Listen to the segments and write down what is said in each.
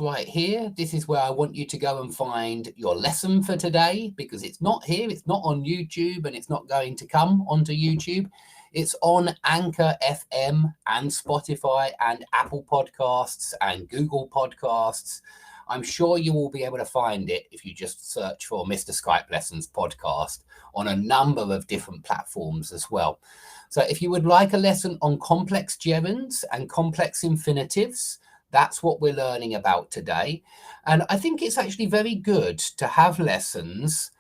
right here. This is where I want you to go and find your lesson for today, because it's not here, it's not on YouTube, and it's not going to come onto YouTube. It's on Anchor FM and Spotify and Apple Podcasts and Google Podcasts. I'm sure you will be able to find it if you just search for Mr. Skype Lessons podcast on a number of different platforms as well. So if you would like a lesson on complex gerunds and complex infinitives, that's what we're learning about today. And I think it's actually very good to have lessons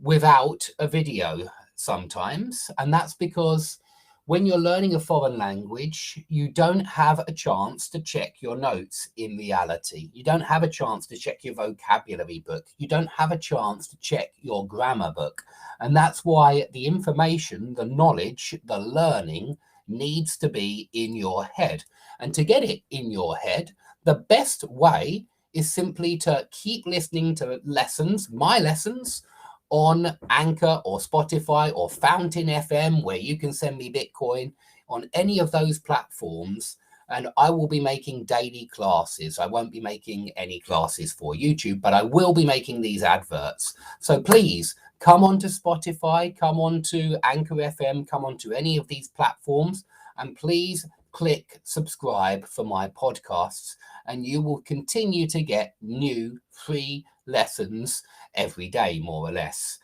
without a video sometimes. And that's because when you're learning a foreign language, you don't have a chance to check your notes in reality. You don't have a chance to check your vocabulary book. You don't have a chance to check your grammar book. And that's why the information, the knowledge, the learning needs to be in your head. And to get it in your head, the best way is simply to keep listening to lessons, my lessons, on Anchor or Spotify or Fountain FM, where you can send me Bitcoin on any of those platforms. And I will be making daily classes. I won't be making any classes for YouTube, but I will be making these adverts. So please come on to Spotify, come on to Anchor FM, come on to any of these platforms, and please click subscribe for my podcasts, and you will continue to get new free lessons every day, more or less.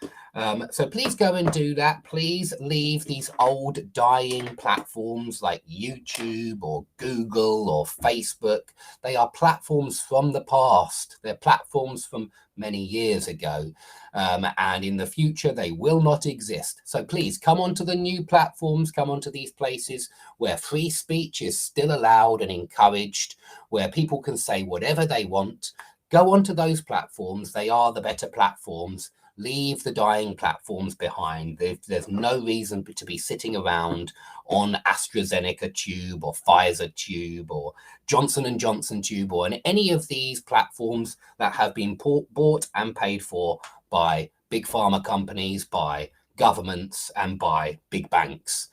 So please go and do that. Please leave these old dying platforms like YouTube or Google or Facebook. They are platforms from the past. They're platforms from many years ago. And in the future, they will not exist. So please come onto the new platforms, come onto these places where free speech is still allowed and encouraged, where people can say whatever they want. Go onto those platforms. They are the better platforms. Leave the dying platforms behind. There's no reason to be sitting around on AstraZeneca tube or Pfizer tube or Johnson & Johnson tube or on any of these platforms that have been bought and paid for by big pharma companies, by governments, and by big banks.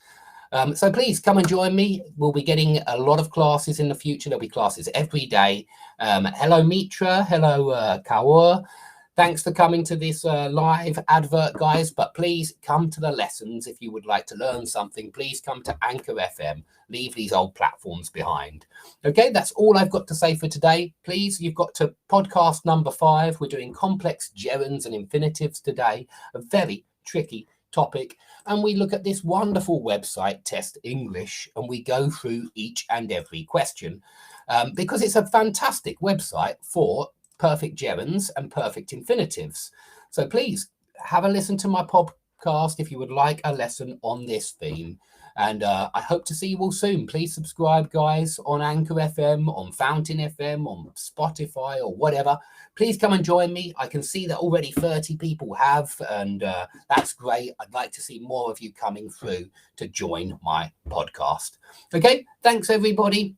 So please come and join me. We'll be getting a lot of classes in the future. There'll be classes every day. Hello, Mitra. Hello, Kaur. Thanks for coming to this live advert, guys. But please come to the lessons if you would like to learn something. Please come to Anchor FM. Leave these old platforms behind. Okay, that's all I've got to say for today. Please, you've got to podcast number 5. We're doing complex gerunds and infinitives today. A very tricky topic, and we look at this wonderful website Test English, and we go through each and every question because it's a fantastic website for perfect gerunds and perfect infinitives. So please have a listen to my podcast if you would like a lesson on this theme. And I hope to see you all soon. Please subscribe, guys, on Anchor FM, on Fountain FM, on Spotify or whatever. Please come and join me. I can see that already 30 people have, and that's great. I'd like to see more of you coming through to join my podcast. Okay, thanks, everybody.